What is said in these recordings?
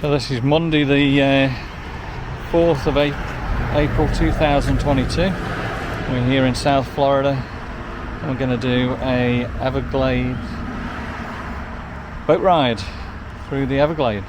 So this is Monday the 4th of April 2022. We're here in South Florida and we're going to do a Everglades boat ride through the Everglades.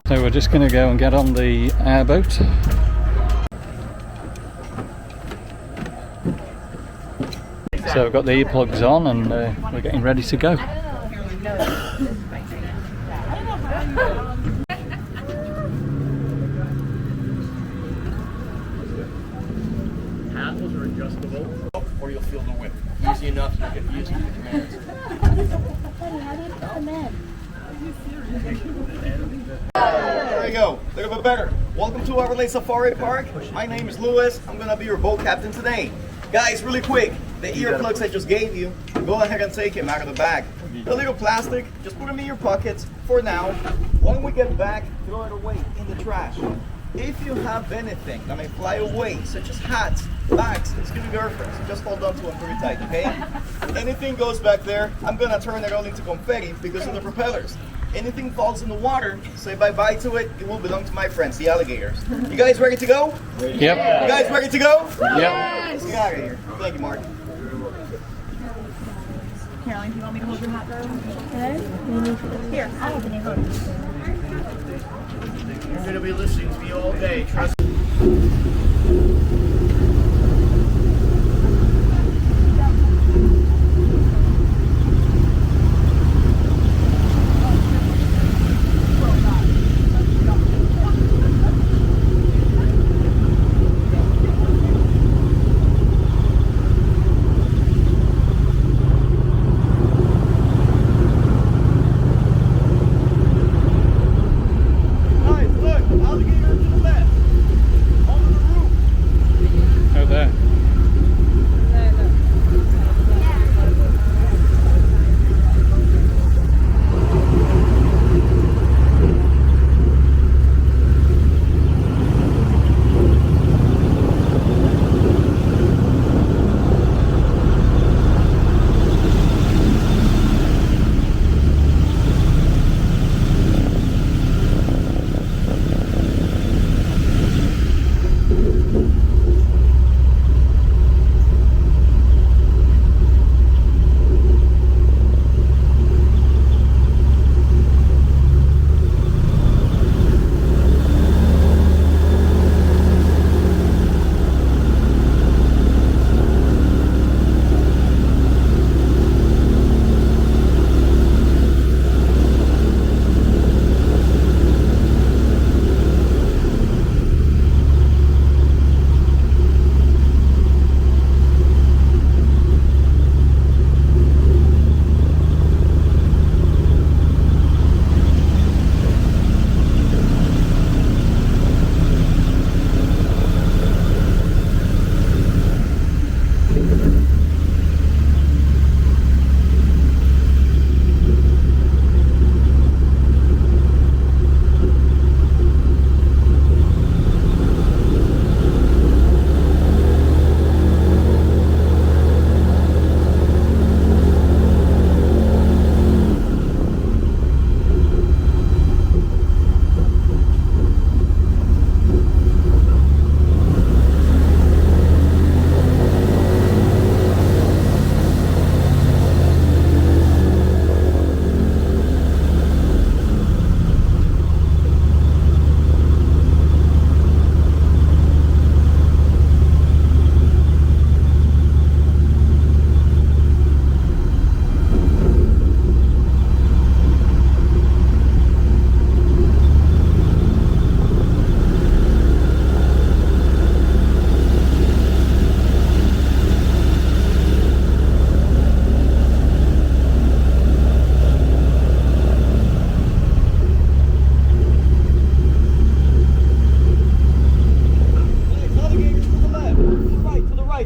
So we're just going to go and get on the airboat. So we've got the earplugs on and we're getting ready to go. Handles are adjustable, or you'll feel the whip. Easy enough, you'll get used to the commands. How do you put them in? There you go, a little bit better. Welcome to Everglades Safari Park. My name is Louis. I'm gonna be your boat captain today. Guys, really quick, the earplugs I just gave you, go ahead and take them out of the bag. A little plastic, just put them in your pockets for now. When we get back, throw it away in the trash. If you have anything that may fly away, such as hats, bags, excuse me, girlfriends, just hold on to them pretty tight, okay? Anything goes back there, I'm gonna turn it all into confetti because of the propellers. Anything falls in the water, say bye-bye to it, it will belong to my friends, the alligators. You guys ready to go? Yep. You guys ready to go? Yep. Let's get out of here. Thank you, Mark. Caroline, do you want me to hold your hat though? Here, I'll open it. You're going to be listening to me all day, trust me. Guys, look, alligator to the left. Over the roof.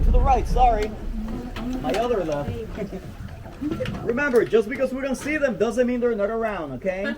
to the right, sorry. My other left. Remember, just because we don't see them doesn't mean they're not around, okay?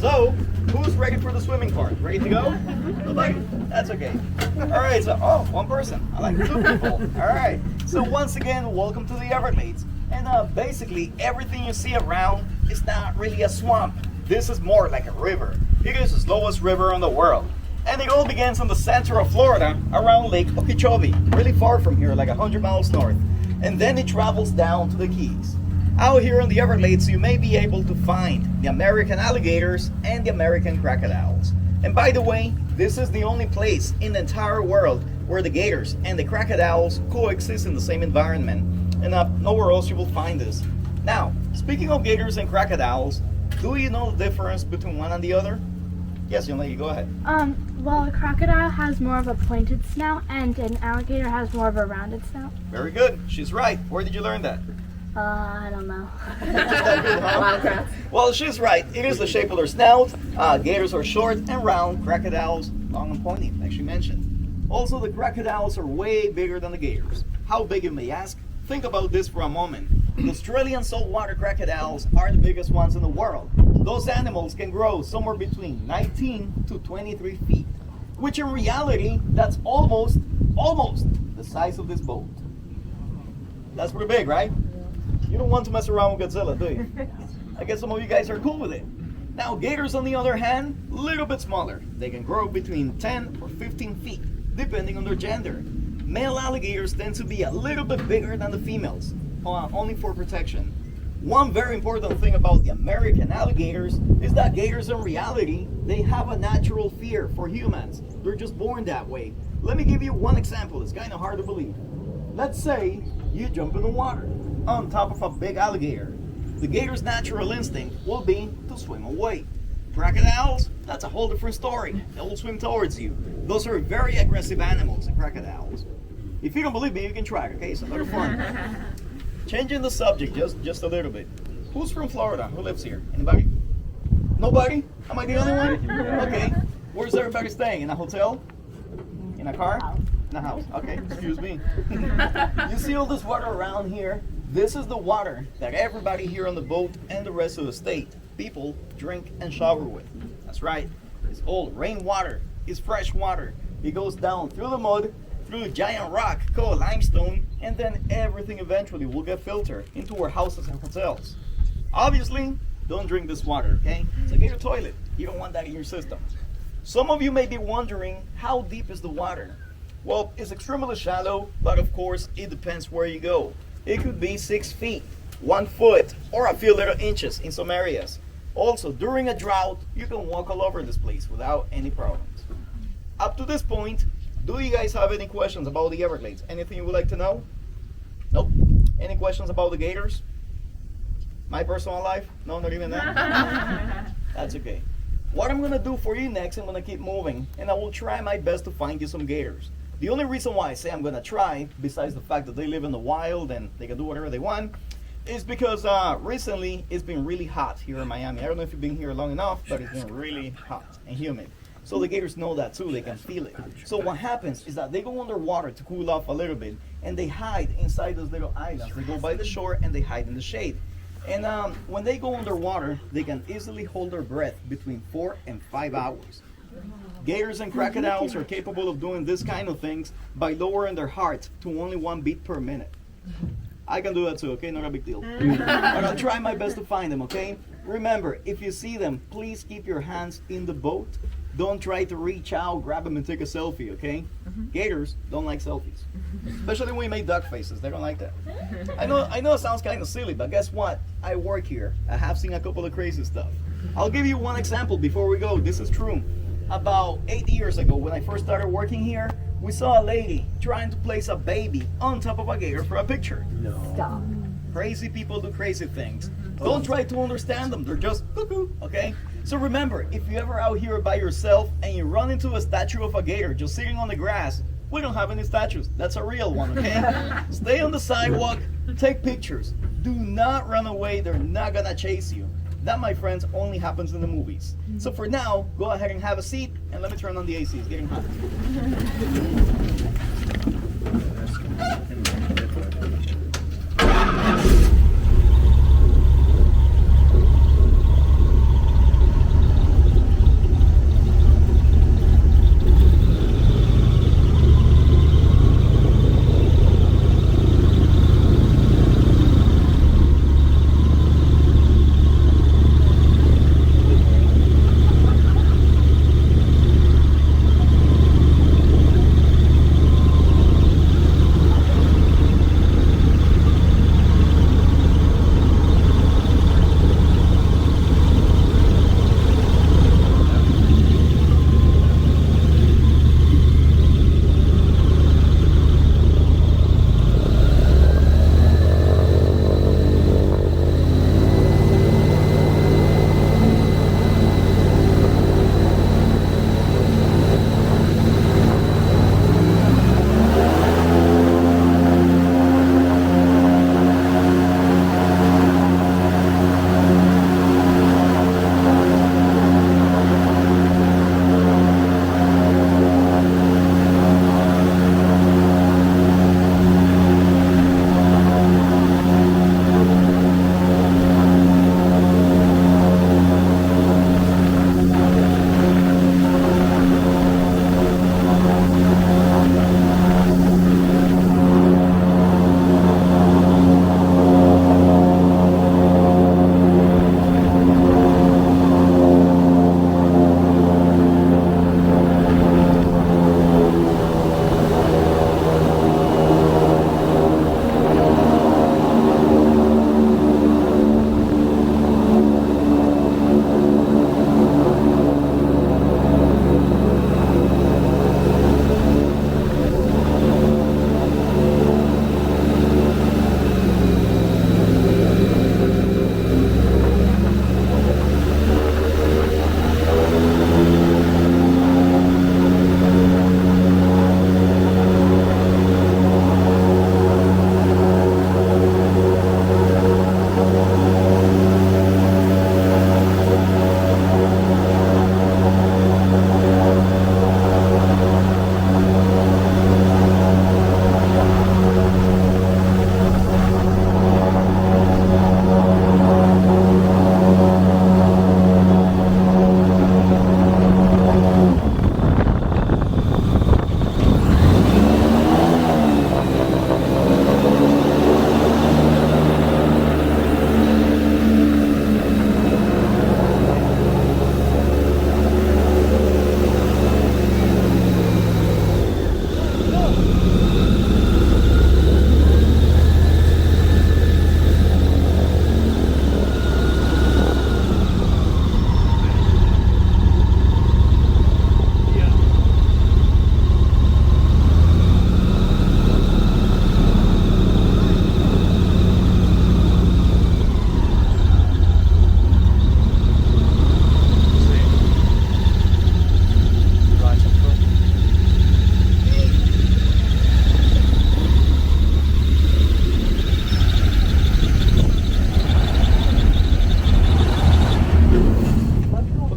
So, who's ready for the swimming part? Ready to go? Nobody? That's okay. All right, so, oh, one person. I like 2 people. All right. So once again, welcome to the Everglades. And basically, everything you see around is not really a swamp. This is more like a river. It is the slowest river in the world. And it all begins in the center of Florida, around Lake Okeechobee, really far from here, like 100 miles north. And then it travels down to the Keys. Out here in the Everglades, you may be able to find the American alligators and the American crocodiles. And by the way, this is the only place in the entire world where the gators and the crocodiles coexist in the same environment. And nowhere else you will find this. Now, speaking of gators and crocodiles, do you know the difference between one and the other? Yes, young lady, go ahead. Well, a crocodile has more of a pointed snout and an alligator has more of a rounded snout. Very good. She's right. Where did you learn that? I don't know. Wildcats. Well, she's right. It is the shape of their snout. Gators are short and round. Crocodiles long and pointy, like she mentioned. Also, the crocodiles are way bigger than the gators. How big, you may ask? Think about this for a moment. The Australian saltwater crocodiles are the biggest ones in the world. Those animals can grow somewhere between 19 to 23 feet, which in reality, that's almost the size of this boat. That's pretty big, right? You don't want to mess around with Godzilla, do you? I guess some of you guys are cool with it. Now, gators, on the other hand, a little bit smaller. They can grow between 10 or 15 feet, depending on their gender. Male alligators tend to be a little bit bigger than the females, only for protection. One very important thing about the American alligators is that gators, in reality, they have a natural fear for humans. They're just born that way. Let me give you one example. It's kind of hard to believe. Let's say you jump in the water on top of a big alligator. The gator's natural instinct will be to swim away. Crocodiles, that's a whole different story. They will swim towards you. Those are very aggressive animals, the crocodiles. If you don't believe me, you can try, okay? It's a lot of fun. Changing the subject just a little bit. Who's from Florida? Who lives here? Anybody? Nobody? Am I the only one? Okay. Where's everybody staying? In a hotel? In a car? In a house. Okay, excuse me. You see all this water around here? This is the water that everybody here on the boat and the rest of the state, people drink and shower with. That's right. It's all rainwater. It's fresh water. It goes down through the mud, through a giant rock called limestone, and then everything eventually will get filtered into our houses and hotels. Obviously, don't drink this water, okay? It's like in your toilet. You don't want that in your system. Some of you may be wondering, how deep is the water? Well, it's extremely shallow, but of course, it depends where you go. It could be 6 feet, 1 foot, or a few little inches in some areas. Also, during a drought, you can walk all over this place without any problems. Up to this point, do you guys have any questions about the Everglades? Anything you would like to know? Nope. Any questions about the gators? My personal life? No, not even that? That's okay. What I'm gonna do for you next, I'm gonna keep moving, and I will try my best to find you some gators. The only reason why I say I'm gonna try, besides the fact that they live in the wild and they can do whatever they want, is because recently it's been really hot here in Miami. I don't know if you've been here long enough, but it's been really hot and humid. So the gators know that too, they can feel it. So what happens is that they go underwater to cool off a little bit, and they hide inside those little islands. They go by the shore and they hide in the shade. And when they go underwater, they can easily hold their breath between 4 and 5 hours. Gators and crocodiles are capable of doing this kind of things by lowering their heart to only 1 beat per minute. I can do that too, okay? Not a big deal. But I'll try my best to find them, okay? Remember, if you see them, please keep your hands in the boat. Don't try to reach out, grab them, and take a selfie, okay? Gators don't like selfies. Especially when you make duck faces. They don't like that. I know it sounds kind of silly, but guess what? I work here. I have seen a couple of crazy stuff. I'll give you one example before we go. This is true. About 8 years ago, when I first started working here, we saw a lady trying to place a baby on top of a gator for a picture. No. Stop. Crazy people do crazy things. Don't try to understand them. They're just cuckoo, okay? So remember, if you're ever out here by yourself and you run into a statue of a gator just sitting on the grass, we don't have any statues. That's a real one, okay? Stay on the sidewalk, take pictures. Do not run away. They're not gonna chase you. That, my friends, only happens in the movies. So for now, go ahead and have a seat, and let me turn on the AC. It's getting hot.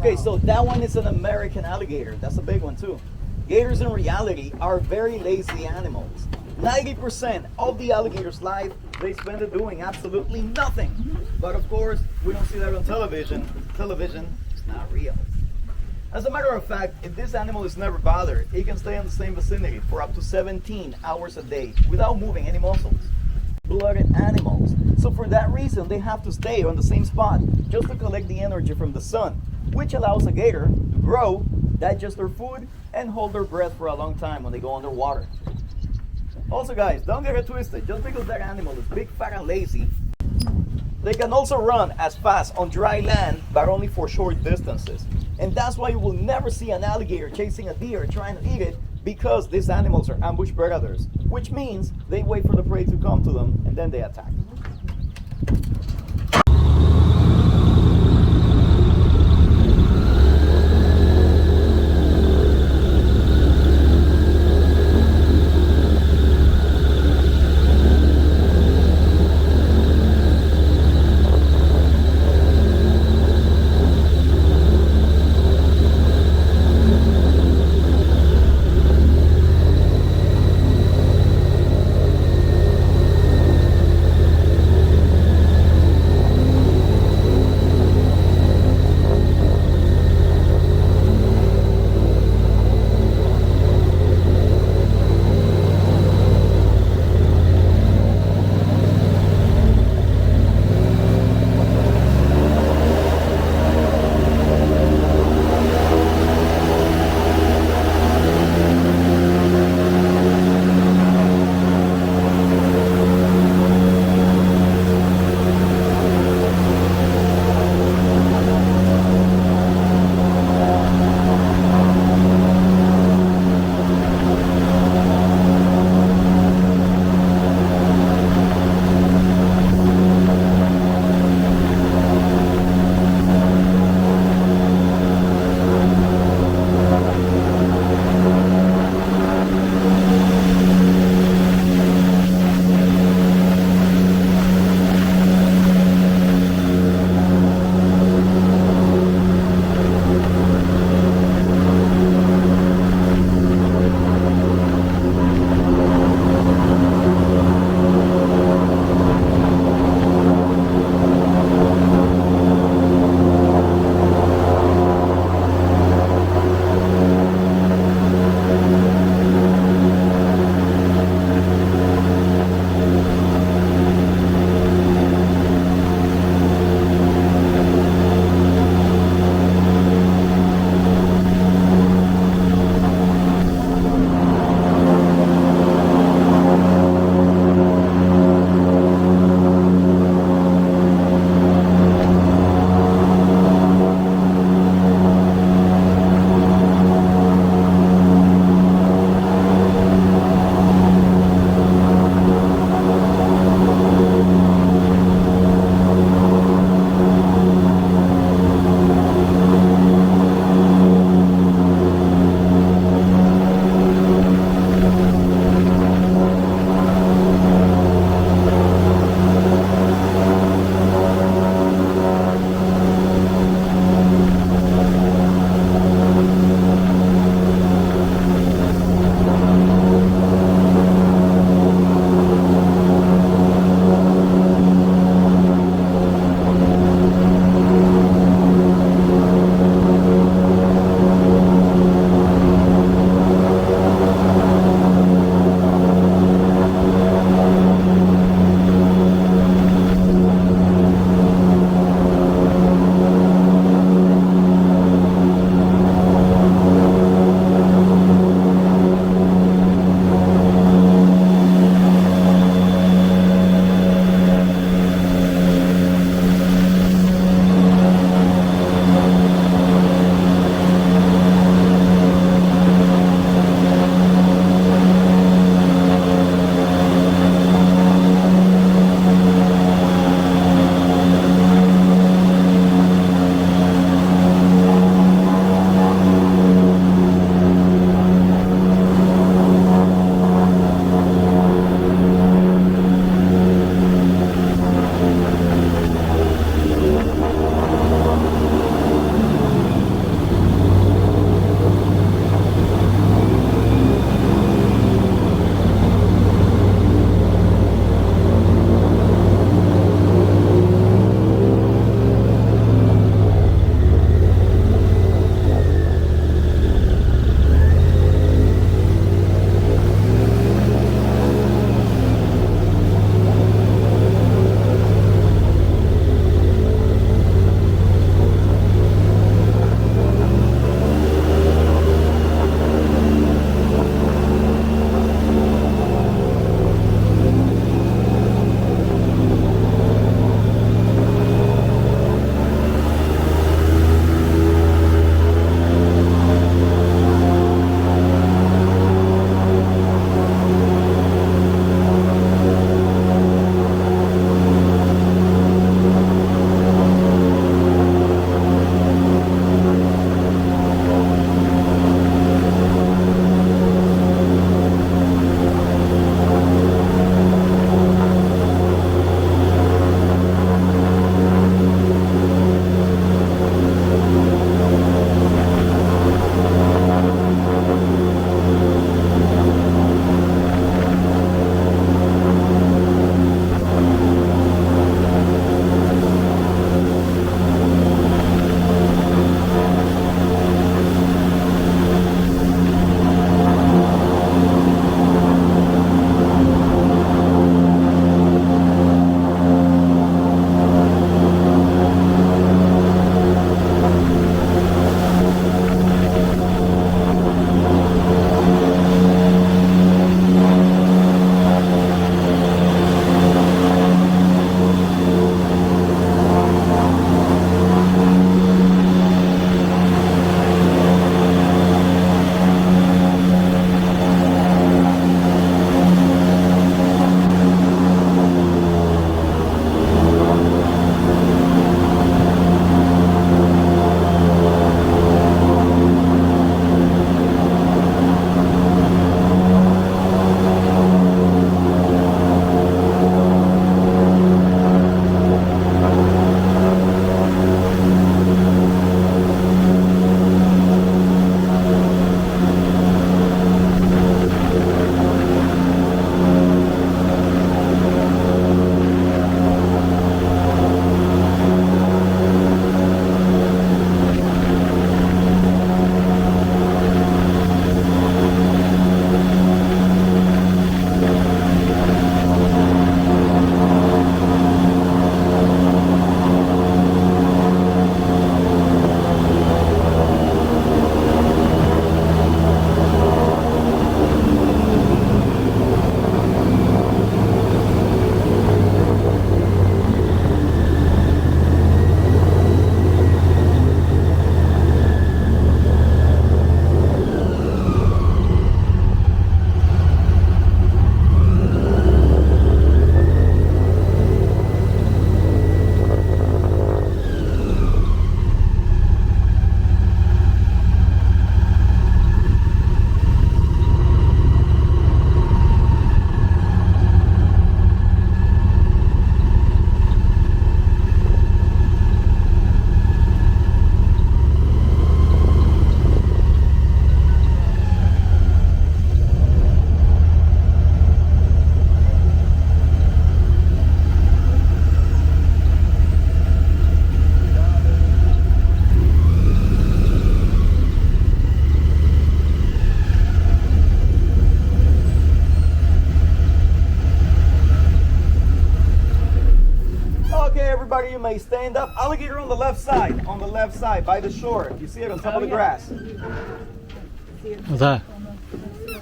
Okay, so that one is an American alligator. That's a big one too. Gators in reality are very lazy animals. 90% of the alligator's life, they spend it doing absolutely nothing. But of course, we don't see that on television. Television is not real. As a matter of fact, if this animal is never bothered, it can stay in the same vicinity for up to 17 hours a day without moving any muscles. Blooded animals. So for that reason, they have to stay on the same spot just to collect the energy from the sun, which allows a gator to grow, digest their food, and hold their breath for a long time when they go underwater. Also guys, don't get it twisted. Just because that animal is big, fat, and lazy, they can also run as fast on dry land, but only for short distances. And that's why you will never see an alligator chasing a deer trying to eat it, because these animals are ambush predators, which means they wait for the prey to come to them and then they attack. everybody, you may stand up. Alligator on the left side, by the shore. You see it on top of the grass. There.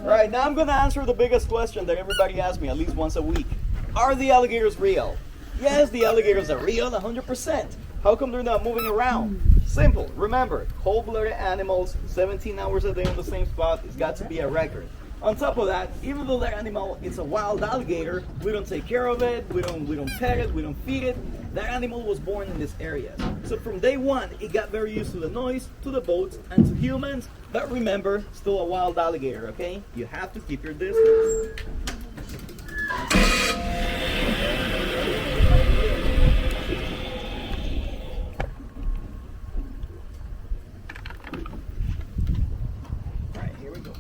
Right, now I'm gonna answer the biggest question that everybody asks me at least once a week. Are the alligators real? Yes, the alligators are real, 100%. How come they're not moving around? Simple, remember, cold-blooded animals, 17 hours a day on the same spot, it's got to be a record. On top of that, even though that animal is a wild alligator, we don't take care of it, we don't pet it, we don't feed it. That animal was born in this area. So from day one, it got very used to the noise, to the boats, and to humans. But remember, still a wild alligator, okay? You have to keep your distance. All right, here we go.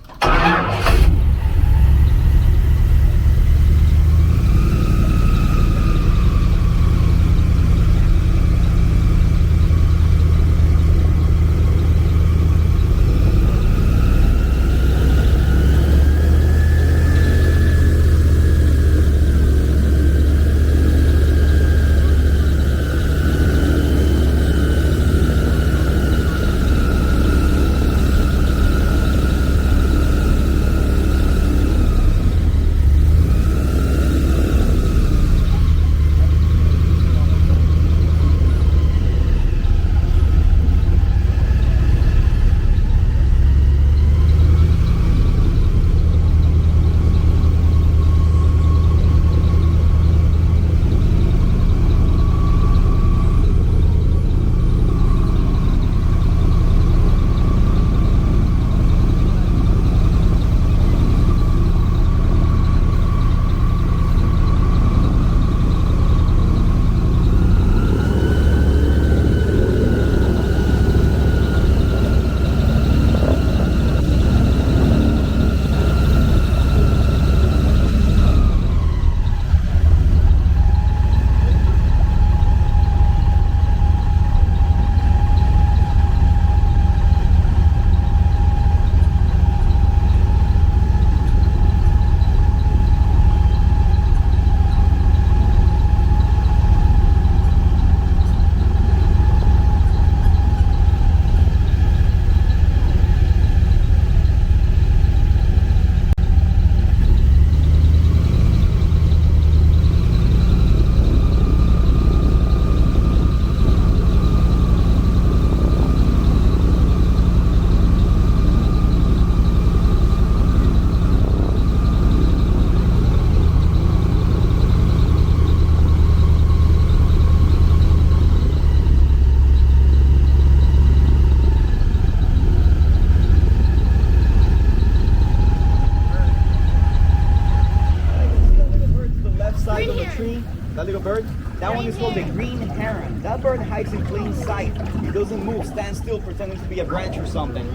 That little bird, that one is called the green heron. That bird hides in plain sight. It doesn't move, stands still, pretending to be a branch or something.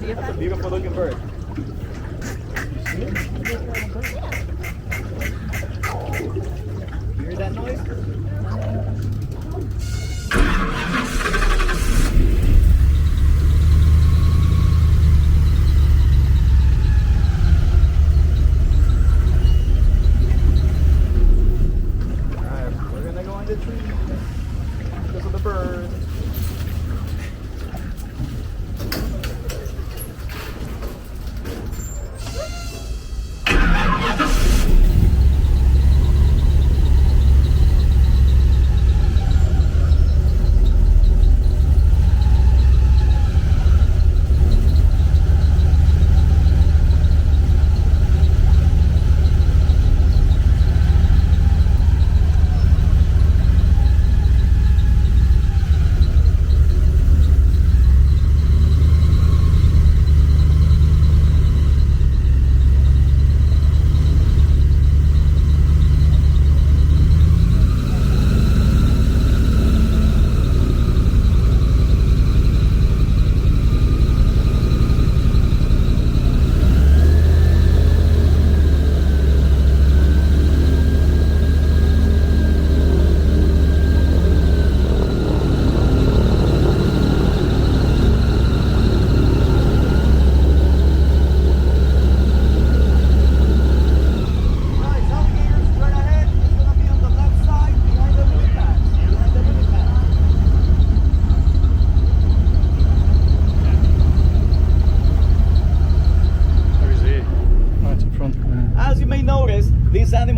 That's a beautiful looking bird. You hear that noise?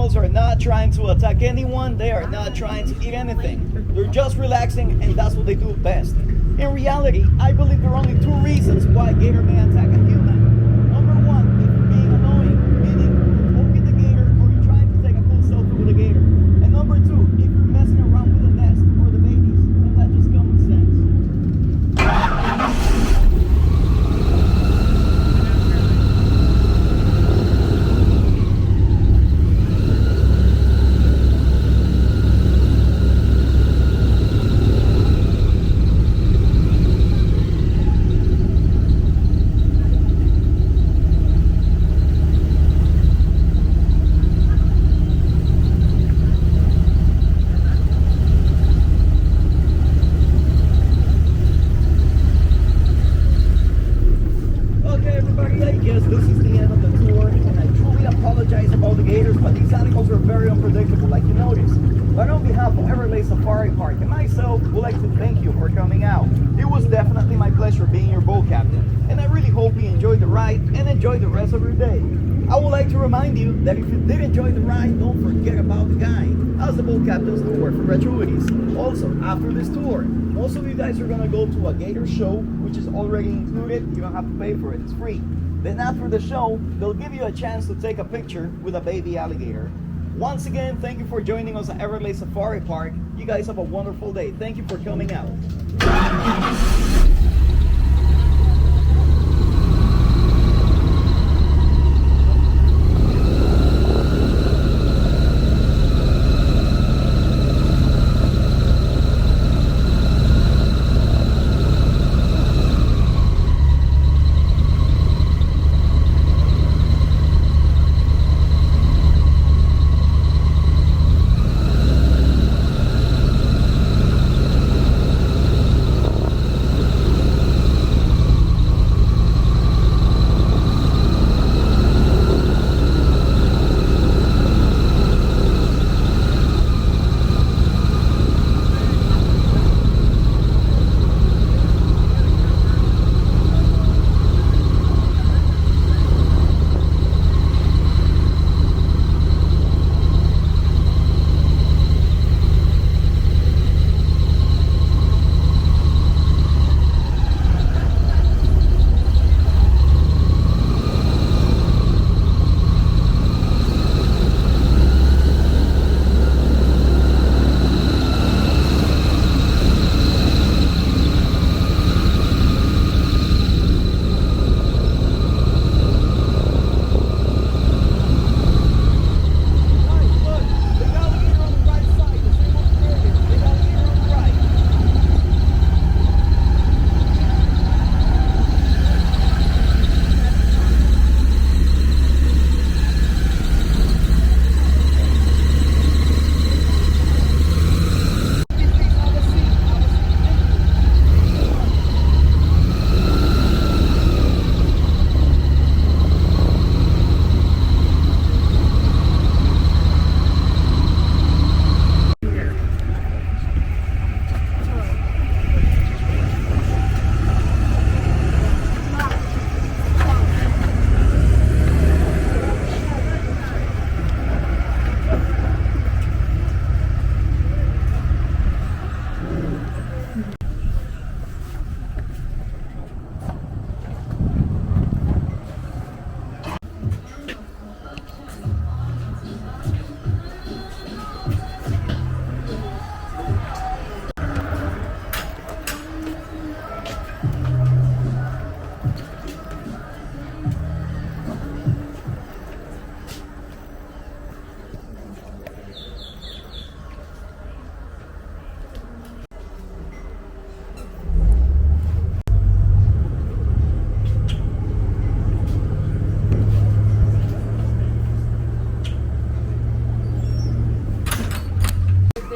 animals are not trying to attack anyone. They are not trying to eat anything. They're just relaxing, and that's what they do best. In reality, I believe there are only two reasons why a gator may attack a human. Number one, if you're being annoying, meaning you're poking the gator or you're trying to take a cool selfie with a gator. And number two, if you're messing around with the nest or the babies. And that's just common sense. Safari Park and myself would like to thank you for coming out. It was definitely my pleasure being your boat captain, and I really hope you enjoyed the ride and enjoy the rest of your day. I would like to remind you that if you did enjoy the ride, don't forget about the guide, as the boat captains do work for gratuities. Also, after this tour, most of you guys are gonna go to a gator show, which is already included. You don't have to pay for it, it's free. Then after the show, they'll give you a chance to take a picture with a baby alligator. Once again, thank you for joining us at Everglades Safari Park. You guys have a wonderful day. Thank you for coming out.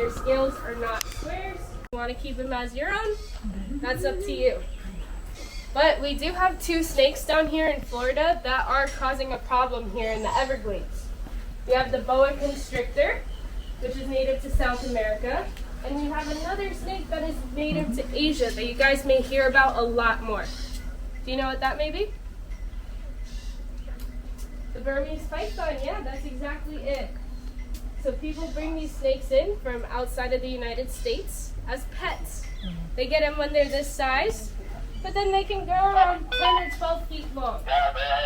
Scales are not squares. You want to keep them as your own? That's up to you. But we do have two snakes down here in Florida that are causing a problem here in the Everglades. We have the boa constrictor, which is native to South America, and we have another snake that is native to Asia that you guys may hear about a lot more. Do you know what that may be? The Burmese python, yeah, that's exactly it. So people bring these snakes in from outside of the United States as pets. They get them when they're this size, but then they can grow around 10 or 12 feet long.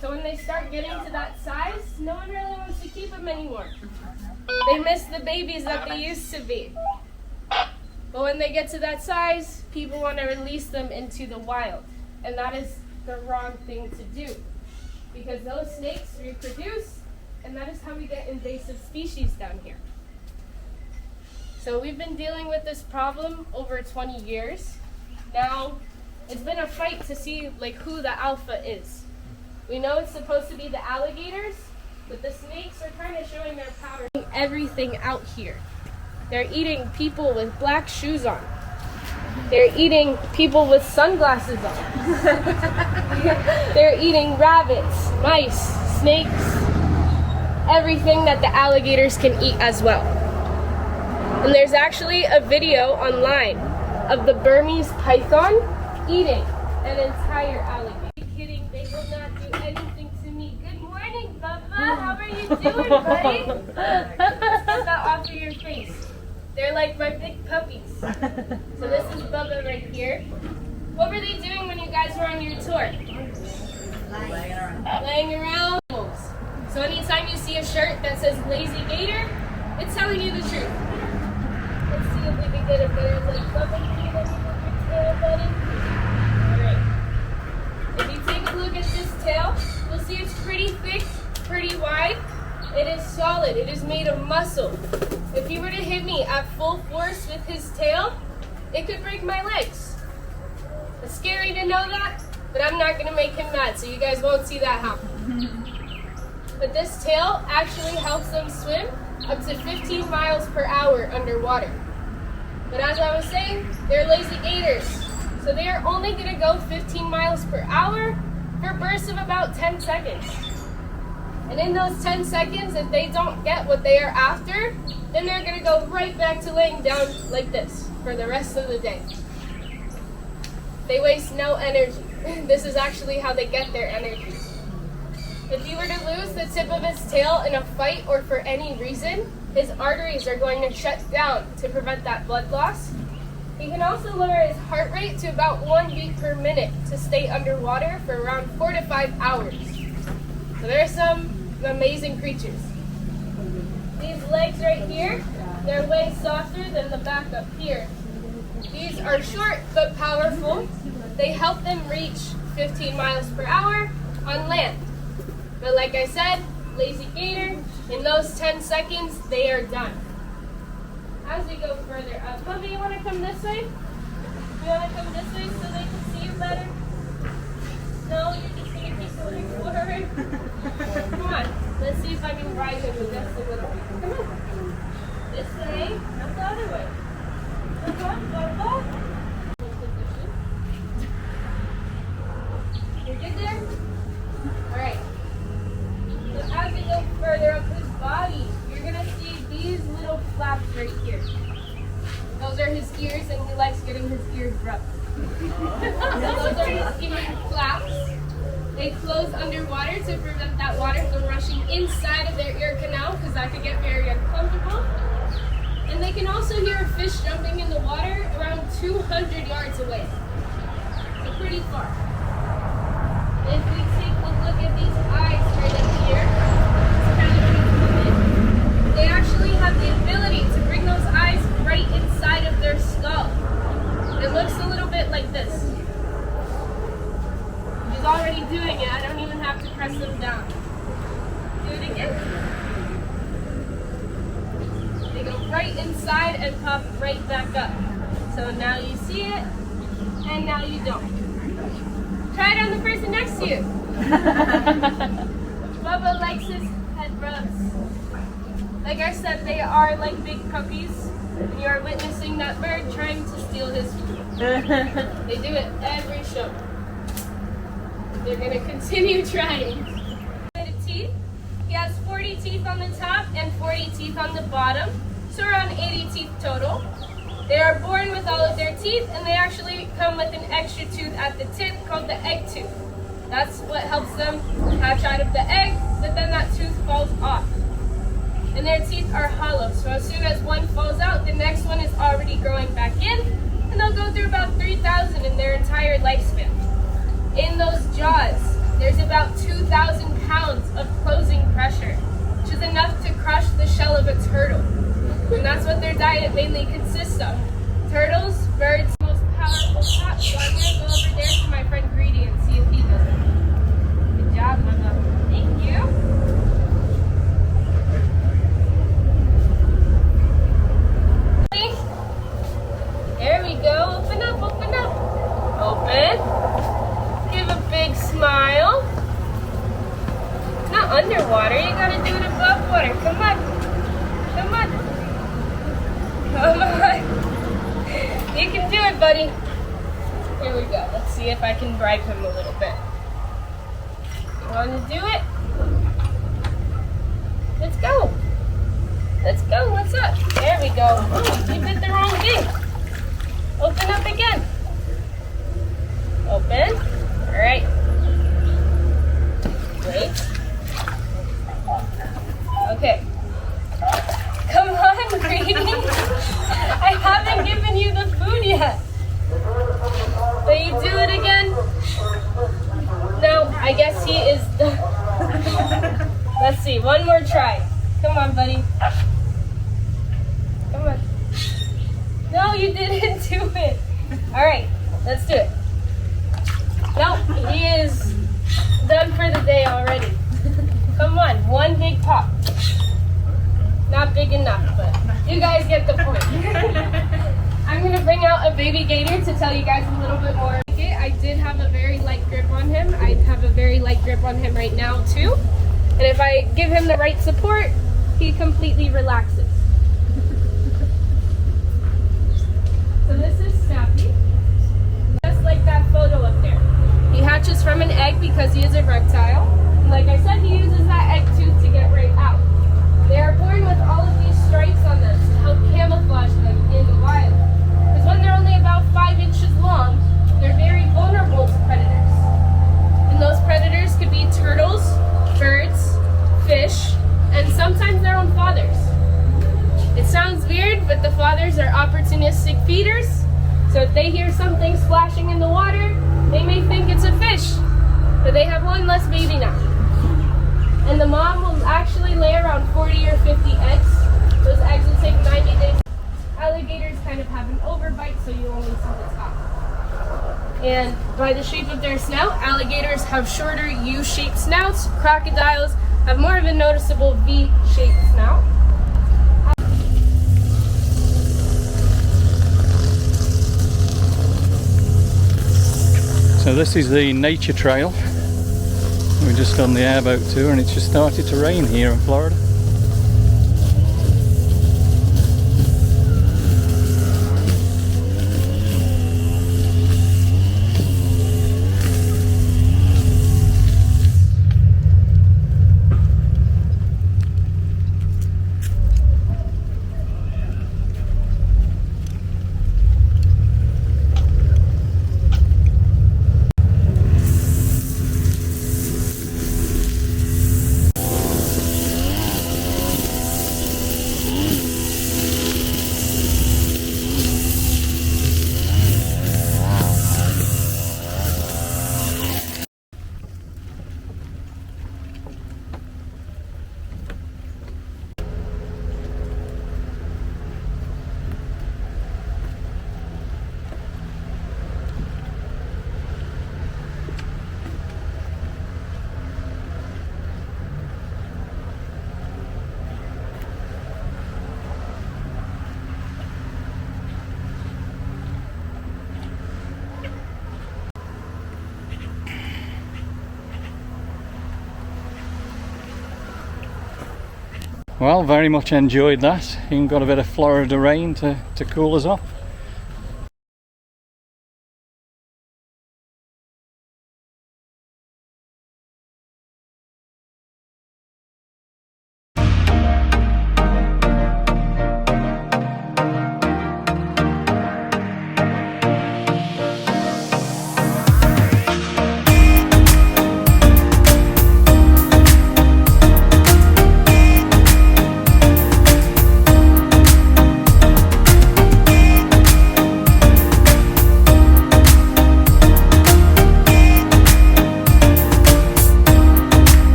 So when they start getting to that size, no one really wants to keep them anymore. They miss the babies that they used to be. But when they get to that size, people want to release them into the wild. And that is the wrong thing to do, because those snakes reproduce, and that is how we get invasive species down here. So we've been dealing with this problem over 20 years. Now, it's been a fight to see who the alpha is. We know it's supposed to be the alligators, but the snakes are kind of showing their power. Everything out here. They're eating people with black shoes on. They're eating people with sunglasses on. They're eating rabbits, mice, snakes, everything that the alligators can eat as well. And there's actually a video online of the Burmese python eating an entire alligator. Are you kidding? They will not do anything to me. Good morning, Bubba. How are you doing, buddy? Get that off of your face. They're like my big puppies. So this is Bubba right here. What were they doing when you guys were on your tour? Laying around. So anytime you see a shirt that says Lazy Gator, it's telling you the truth. Let's see if we can get a better look. Bubba, can you look at your tail, buddy? Alright. If you take a look at this tail, you'll see it's pretty thick, pretty wide. It is solid. It is made of muscle. If he were to hit me at full force with his tail, it could break my legs. It's scary to know that, but I'm not going to make him mad, so you guys won't see that happen. But this tail actually helps them swim up to 15 miles per hour underwater. But as I was saying, they're lazy gators. So they are only going to go 15 miles per hour for bursts of about 10 seconds. And in those 10 seconds, if they don't get what they are after, then they're going to go right back to laying down like this for the rest of the day. They waste no energy. This is actually how they get their energy. If you were to lose the tip of his tail in a fight or for any reason, his arteries are going to shut down to prevent that blood loss. He can also lower his heart rate to about 1 beat per minute to stay underwater for around 4 to 5 hours. So there are some amazing creatures. These legs right here, they're way softer than the back up here. These are short but powerful. They help them reach 15 miles per hour on land. But like I said, lazy gator, in those 10 seconds, they are done. As we go further up, Bubby, you want to come this way? You want to come this way so they can see you better? No, you're just going to keep moving forward. Come on, let's see if I can ride him with just a little bit. Come on. This way, not the other way. Come on, Bubba. You're good there? Alright. So as we go further up his body, you're going to see these little flaps right here. Those are his ears, and he likes getting his ears rubbed. Those are his ear flaps. They close underwater to prevent that water from rushing inside of their ear canal, because that could get very uncomfortable. And they can also hear a fish jumping in the water around 200 yards away. So pretty far. If we take a look at these eyes right up here, they actually have the ability to bring those eyes right inside of their skull. It looks a little bit like this. He's already doing it. I don't even have to press them down. Do it again. They go right inside and pop right back up. So now you see it, and now you don't. Try it on the person next to you. Bubba likes his head rubs. Like I said, they are like big puppies. And you are witnessing that bird trying to steal his food. They do it every show. They're going to continue trying. Teeth. He has 40 teeth on the top and 40 teeth on the bottom. So around 80 teeth total. They are born with all of their teeth, and they actually come with an extra tooth at the tip called the egg tooth. That's what helps them hatch out of the egg, but then that tooth falls off. and their teeth are hollow. So as soon as one falls out, the next one is already growing back in, and they'll go through about 3,000 in their entire lifespan. In those jaws, there's about 2,000 pounds of closing pressure, which is enough to crush the shell of a turtle. And that's what their diet mainly consists of. Turtles, birds, most powerful top. So I'm going to go over there to my friend Greedy and see if he does it. Good job, Mama. Thank you. There we go. Open up, open up. Open. Give a big smile. Not underwater. You gotta do it above water. Come on. Come on. Come on. You can do it, buddy. Here we go. Let's see if I can bribe him a little bit. You want to do it? Let's go. Let's go. What's up? There we go. Oh, you did the wrong thing. Open up again. Open. All right. Wait. Okay. Come on, Greedy. I haven't given you the food yet. Will you do it again? No, I guess he is done. Let's see, one more try. Come on, buddy. Come on. No, you didn't do it. All right, let's do it. No, he is done for the day already. Come on, one big pop. Not big enough, but you guys get the point. I'm going to bring out a baby gator to tell you guys a little bit more. Okay, I did have a very light grip on him. I have a very light grip on him right now too. And if I give him the right support, he completely relaxes. So this is Snappy. Just like that photo up there. He hatches from an egg because he is a reptile. And like I said, he uses that egg tooth to get right out. They are born with all of these stripes on them to help camouflage them in the wild. Because when they're only about 5 inches long, they're very vulnerable to predators. And those predators could be turtles, birds, fish, and sometimes their own fathers. It sounds weird, but the fathers are opportunistic feeders. So if they hear something splashing in the water, they may think it's a fish, but they have one less baby now. And the mom will actually lay around 40 or 50 eggs. Those eggs will take 90 days. Alligators kind of have an overbite, so you only see the top. And by the shape of their snout, alligators have shorter U-shaped snouts. Crocodiles have more of a noticeable V-shaped snout. So this is the nature trail. We've just done the airboat tour and it's just started to rain here in Florida. Well, very much enjoyed that. Even got a bit of Florida rain to cool us off.